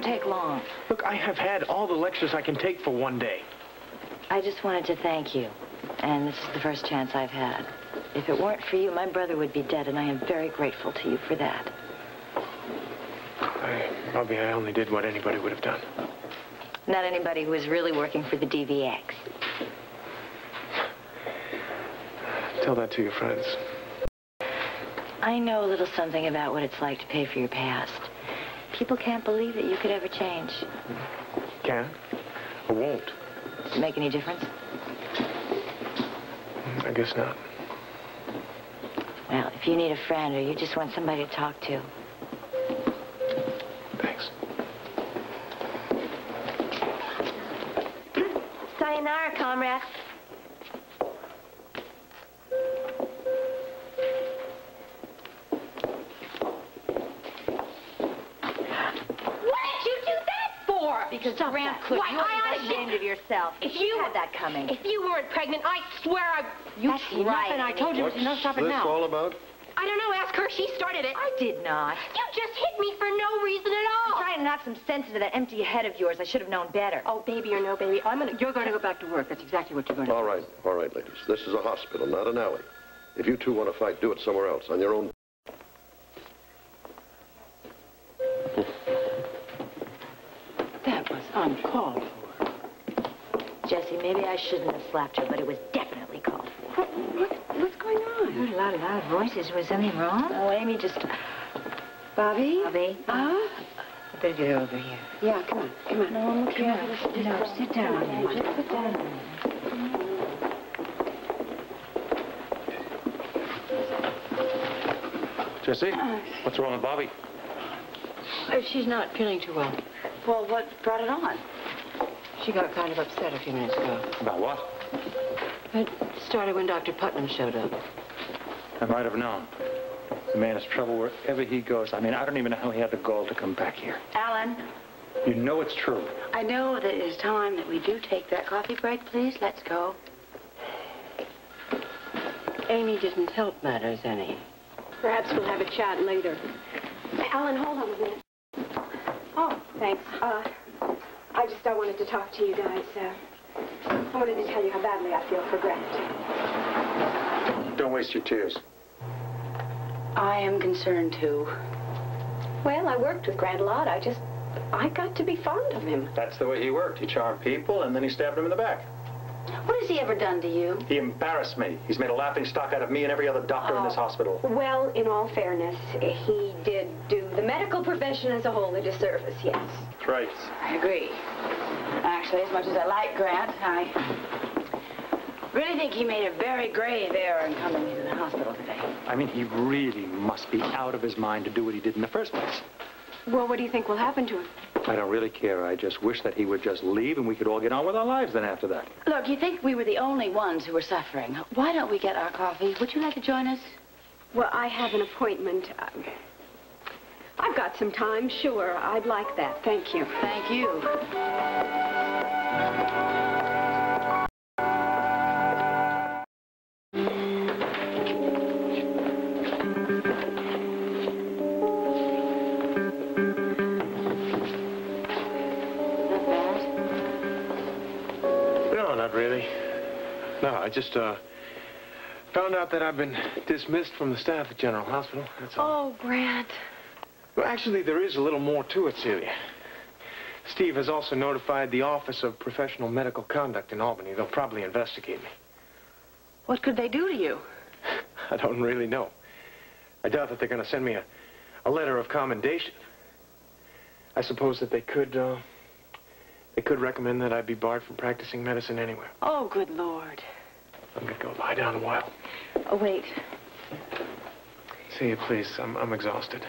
take long. Look, I have had all the lectures I can take for one day. I just wanted to thank you. And this is the first chance I've had. If it weren't for you, my brother would be dead, and I am very grateful to you for that. Bobby, I only did what anybody would have done. Not anybody who is really working for the DVX. Tell that to your friends. I know a little something about what it's like to pay for your past. People can't believe that you could ever change. Can? Or won't? Does it make any difference? I guess not. Well, if you need a friend or you just want somebody to talk to. Thanks. Sayonara, comrade. Because Grant could. You're ashamed of yourself. If you had that coming. If you weren't pregnant, I swear I... That's right. And I told you to stop it now. What's this all about? I don't know. Ask her. She started it. I did not. You just hit me for no reason at all. I'm trying to knock some sense into that empty head of yours. I should have known better. Oh, baby or no baby, you're going to go back to work. That's exactly what you're going to do. All right, ladies. This is a hospital, not an alley. If you two want to fight, do it somewhere else, on your own. That was uncalled for. Jessie, maybe I shouldn't have slapped her, but it was definitely called for. What's going on? I heard a lot of loud voices. Was something wrong? Oh, Amy, just... Bobby? Bobby? I better get her over here. Yeah, come on. No, look here. No, sit down. Just sit down. Jessie, what's wrong with Bobby? She's not feeling too well. Well, what brought it on? She got kind of upset a few minutes ago. About what? It started when Dr. Putnam showed up. I might have known. The man has trouble wherever he goes. I mean, I don't even know how he had the gall to come back here. Alan, You know it's true. I know that it is time that we do take that coffee break, please. Let's go. Amy didn't help matters any. Perhaps we'll have a chat later. Alan, hold on a minute. Oh, thanks. I wanted to talk to you guys. I wanted to tell you how badly I feel for Grant. Don't waste your tears. I am concerned, too. Well, I worked with Grant a lot. I got to be fond of him. That's the way he worked. He charmed people, and then he stabbed them in the back. What has he ever done to you? He embarrassed me. He's made a laughing stock out of me and every other doctor in this hospital. Well, in all fairness, he did do the medical profession as a whole a disservice, yes. That's right. I agree. Actually, as much as I like Grant, I really think he made a very grave error in coming into the hospital today. I mean, he really must be out of his mind to do what he did in the first place. Well, what do you think will happen to him? I don't really care. I just wish that he would just leave and we could all get on with our lives then after that. Look, you think we were the only ones who were suffering. Why don't we get our coffee? Would you like to join us? Well, I have an appointment. I've got some time, sure. I'd like that. Thank you. Thank you. Really? No, I just, found out that I've been dismissed from the staff at General Hospital, that's all. Oh, Grant. Well, actually, there is a little more to it, Celia. Steve has also notified the Office of Professional Medical Conduct in Albany. They'll probably investigate me. What could they do to you? I don't really know. I doubt that they're going to send me a letter of commendation. I suppose that they could recommend that I be barred from practicing medicine anywhere. Oh, good Lord. I'm going to go lie down a while. Oh, wait. Celia, please, I'm exhausted.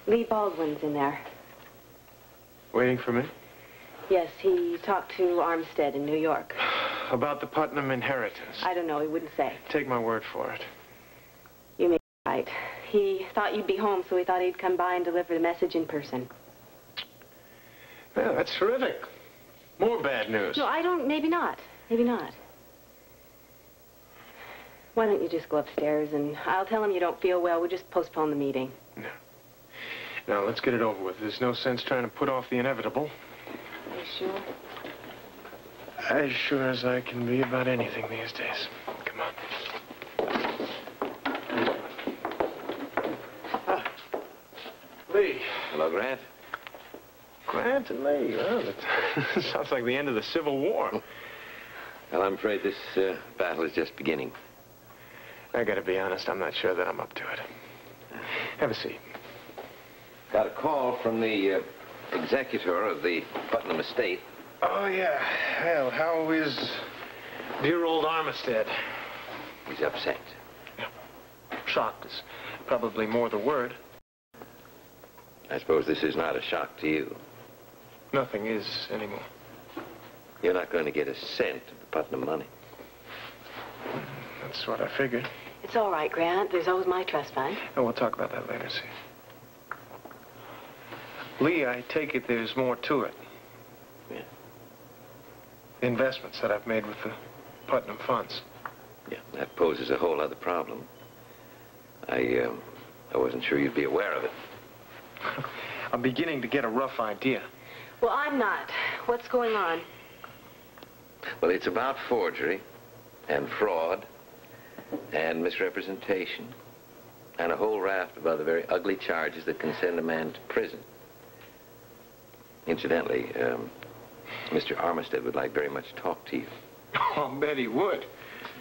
Lee Baldwin's in there. Waiting for me? Yes, he talked to Armstead in New York. About the Putnam inheritance. I don't know, he wouldn't say. Take my word for it. You may be right. He thought you'd be home, so he thought he'd come by and deliver the message in person. Yeah, that's terrific. More bad news. No, maybe not. Maybe not. Why don't you just go upstairs and I'll tell him you don't feel well. We'll just postpone the meeting. No. Now, let's get it over with. There's no sense trying to put off the inevitable. Are you sure? As sure as I can be about anything these days. Come on. Lee. Hello, Grant. Grant and Lee. Well, that sounds like the end of the Civil War. Well, I'm afraid this battle is just beginning. I gotta be honest, I'm not sure that I'm up to it. Have a seat. Got a call from the executor of the Putnam estate. Oh, yeah. Well, how is dear old Armistead? He's upset. Yeah. Shocked is probably more the word. I suppose this is not a shock to you. Nothing is anymore. You're not going to get a cent of the Putnam money. That's what I figured. It's all right, Grant. There's always my trust fund. And we'll talk about that later, see. Lee, I take it there's more to it. Yeah. The investments that I've made with the Putnam funds. Yeah, that poses a whole other problem. I wasn't sure you'd be aware of it. I'm beginning to get a rough idea. Well, I'm not. What's going on? Well, it's about forgery and fraud and misrepresentation and a whole raft of other very ugly charges that can send a man to prison. Incidentally, Mr. Armistead would like very much to talk to you. Oh, I'll bet he would.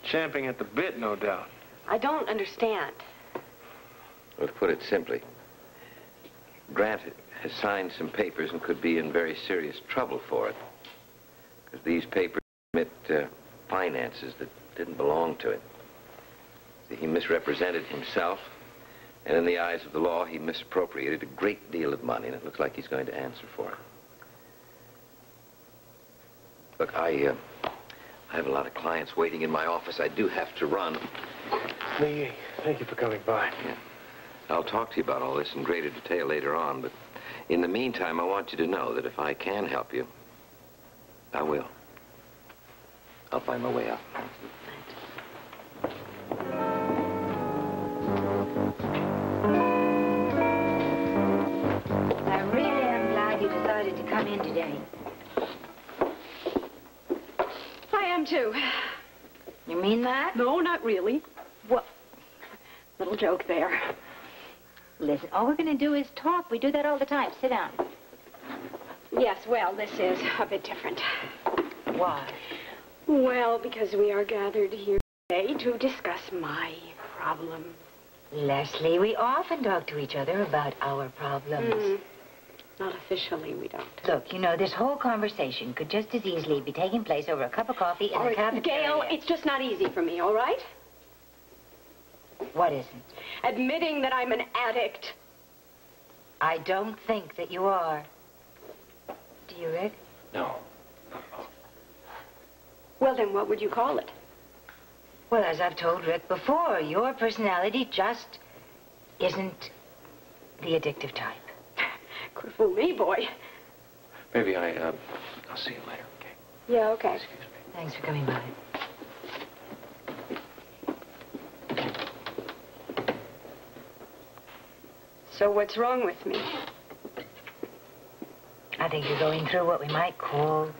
Champing at the bit, no doubt. I don't understand. Well, to put it simply, Grant has signed some papers and could be in very serious trouble for it. Because these papers admit finances that didn't belong to him. See, he misrepresented himself, and in the eyes of the law, he misappropriated a great deal of money, and it looks like he's going to answer for it. Look, I have a lot of clients waiting in my office. I do have to run. Lee, thank you for coming by. Yeah. I'll talk to you about all this in greater detail later on, but in the meantime, I want you to know that if I can help you, I will. I'll find my way out. I really am glad you decided to come in today. I am too. You mean that? No, not really. What? Little joke there. Listen, all we're going to do is talk. We do that all the time. Sit down. Yes, well, this is a bit different. Why? Well, because we are gathered here today to discuss my problem. Leslie, we often talk to each other about our problems. Not officially, we don't. Look, you know, this whole conversation could just as easily be taking place over a cup of coffee in the cafeteria. Gail, it's just not easy for me, all right? What isn't? Admitting that I'm an addict. I don't think that you are. Do you, Rick? No. Well, then what would you call it? Well, as I've told Rick before, your personality just isn't the addictive type. Could fool me, boy. Maybe I'll see you later, okay? Yeah, okay. Excuse me. Thanks for coming by. So what's wrong with me? I think you're going through what we might call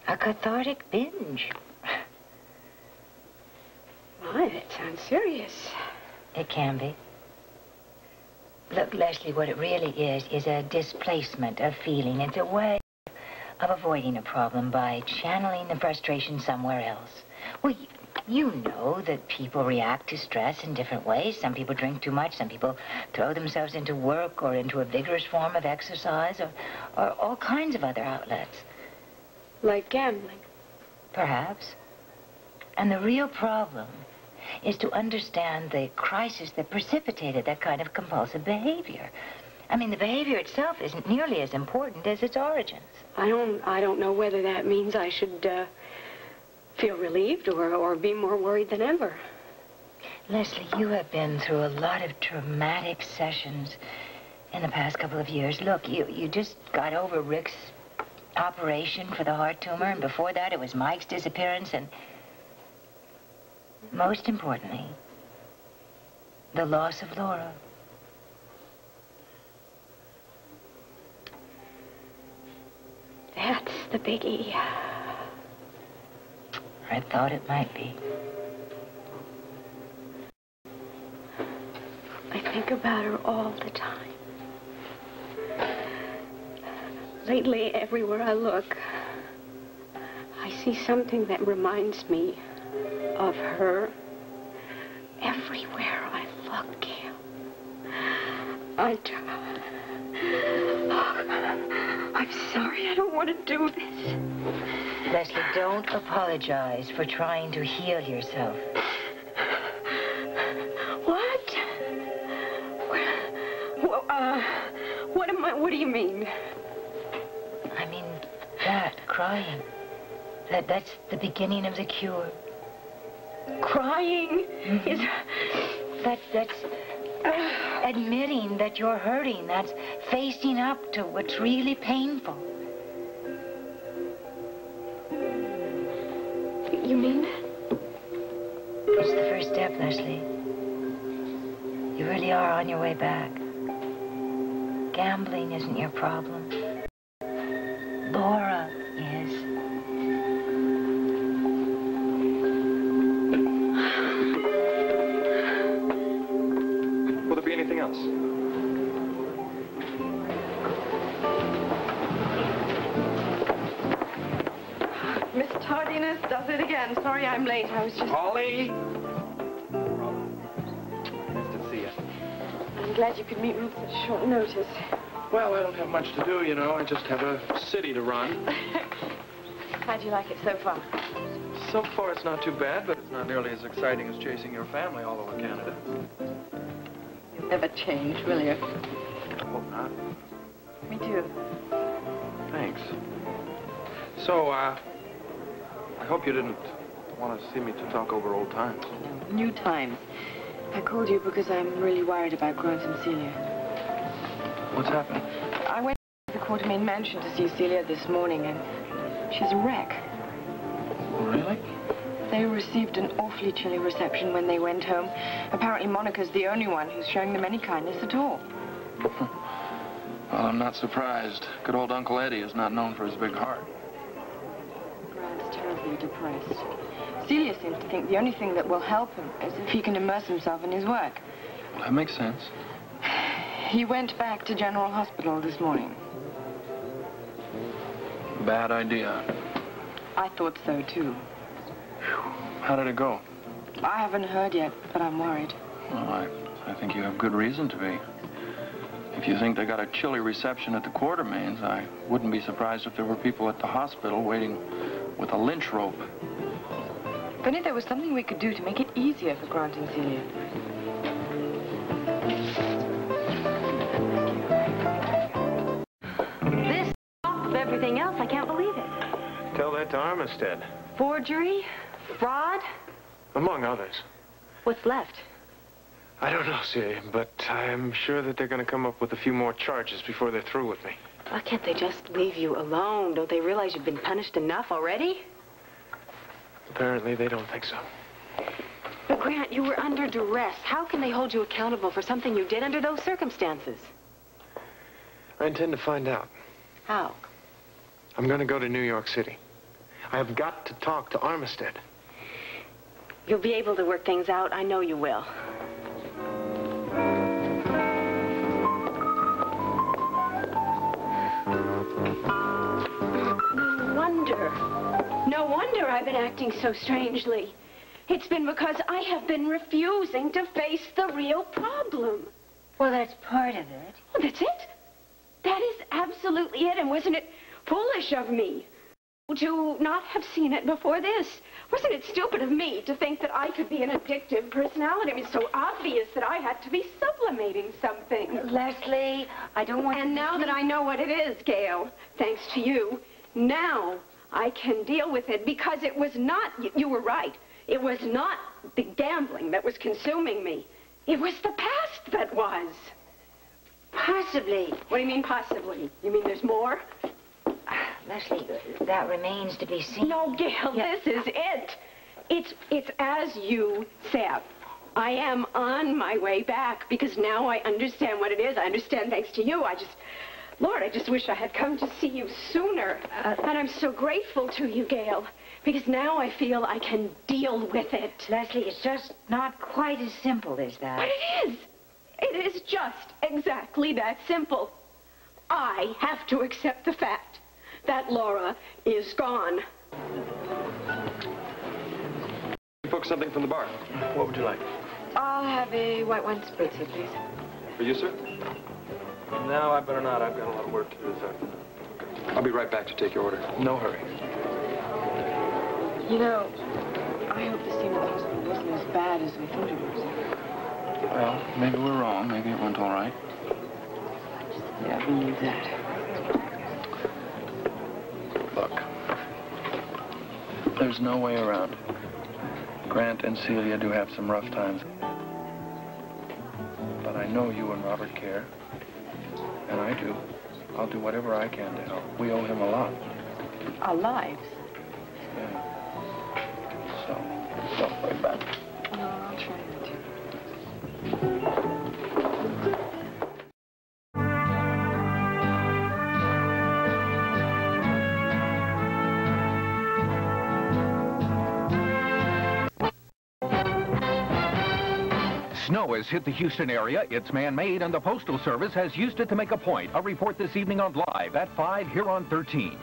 a cathartic binge. My, that sounds serious. It can be. Look, Leslie, what it really is a displacement of feeling. It's a way of avoiding a problem by channeling the frustration somewhere else. Well, you know that people react to stress in different ways. Some people drink too much. Some people throw themselves into work or into a vigorous form of exercise or all kinds of other outlets. Like gambling. Perhaps. And the real problem is to understand the crisis that precipitated that kind of compulsive behavior. I mean, the behavior itself isn't nearly as important as its origins. I don't know whether that means I should feel relieved or be more worried than ever. Leslie, you have been through a lot of traumatic sessions in the past couple of years. Look, you just got over Rick's operation for the heart tumor, and before that it was Mike's disappearance, and most importantly, the loss of Laura. the biggie? I thought it might be. I think about her all the time. Lately, everywhere I look, I see something that reminds me of her. Everywhere I look, Gail. I'm sorry. I don't want to do this. Leslie, don't apologize for trying to heal yourself. What? What do you mean? I mean, that, crying. That's the beginning of the cure. Crying is... That's admitting that you're hurting. That's facing up to what's really painful. You mean that? It's the first step, Leslie. You really are on your way back. Gambling isn't your problem. Laura is. Will there be anything else? Miss Tardiness does it again. Sorry I'm late. I was just... Ollie! Nice to see you. I'm glad you could meet me with such short notice. Well, I don't have much to do, you know. I just have a city to run. How'd you like it so far? So far, it's not too bad, but it's not nearly as exciting as chasing your family all over Canada. You'll never change, will you? I hope not. Me too. Thanks. So, I hope you didn't want to see me to talk over old times. No, new times. I called you because I'm really worried about Grant and Celia. What's happened? I went to the Quartermain Mansion to see Celia this morning, and she's a wreck. Really? They received an awfully chilly reception when they went home. Apparently Monica's the only one who's showing them any kindness at all. Well, I'm not surprised. Good old Uncle Eddie is not known for his big heart. Grant's terribly depressed. Celia seems to think the only thing that will help him is if he can immerse himself in his work. Well, that makes sense. He went back to General Hospital this morning. Bad idea. I thought so, too. How did it go? I haven't heard yet, but I'm worried. Well, I think you have good reason to be. If you think they got a chilly reception at the Quartermains, I wouldn't be surprised if there were people at the hospital waiting with a lynch rope. If only there was something we could do to make it easier for Grant and Celia. This, of everything else, I can't believe it. Tell that to Armistead. Forgery? Fraud? Among others. What's left? I don't know, Celia, but I'm sure that they're going to come up with a few more charges before they're through with me. Why can't they just leave you alone? Don't they realize you've been punished enough already? Apparently, they don't think so. But, Grant, you were under duress. How can they hold you accountable for something you did under those circumstances? I intend to find out. How? I'm going to go to New York City. I have got to talk to Armistead. You'll be able to work things out. I know you will. No wonder I've been acting so strangely. It's been because I have been refusing to face the real problem. Well, that's part of it. Oh, that's it? That is absolutely it. And wasn't it foolish of me to not have seen it before this? Wasn't it stupid of me to think that I could be an addictive personality? I mean, it's so obvious that I had to be sublimating something. Leslie, I don't want And now that I know what it is, Gail, thanks to you, now I can deal with it because it was not, you were right, it was not the gambling that was consuming me. It was the past that was. Possibly. What do you mean, possibly? You mean there's more? Leslie, that remains to be seen. No, Gail, this is it. It's as you said. I am on my way back because now I understand what it is. I understand thanks to you. Lord, I just wish I had come to see you sooner. And I'm so grateful to you, Gail, because now I feel I can deal with it. Leslie, it's just not quite as simple as that. But it is. It is just exactly that simple. I have to accept the fact that Laura is gone. Folks, something from the bar. What would you like? I'll have a white wine spritzer, please. For you, sir? No, I better not. I've got a lot of work to do this afternoon. I'll be right back to take your order. No hurry. You know, I hope the scene at the hospital wasn't as bad as we thought it was. Well, maybe we're wrong. Maybe it went all right. Yeah, we knew that. Look, there's no way around it. Grant and Celia do have some rough times. But I know you and Robert care. And I do. I'll do whatever I can to help. We owe him a lot. Our lives? Yeah. So, don't worry about it. No, I'll try not to. Snow has hit the Houston area. It's man-made, and the Postal Service has used it to make a point. A report this evening on Live at 5 here on 13.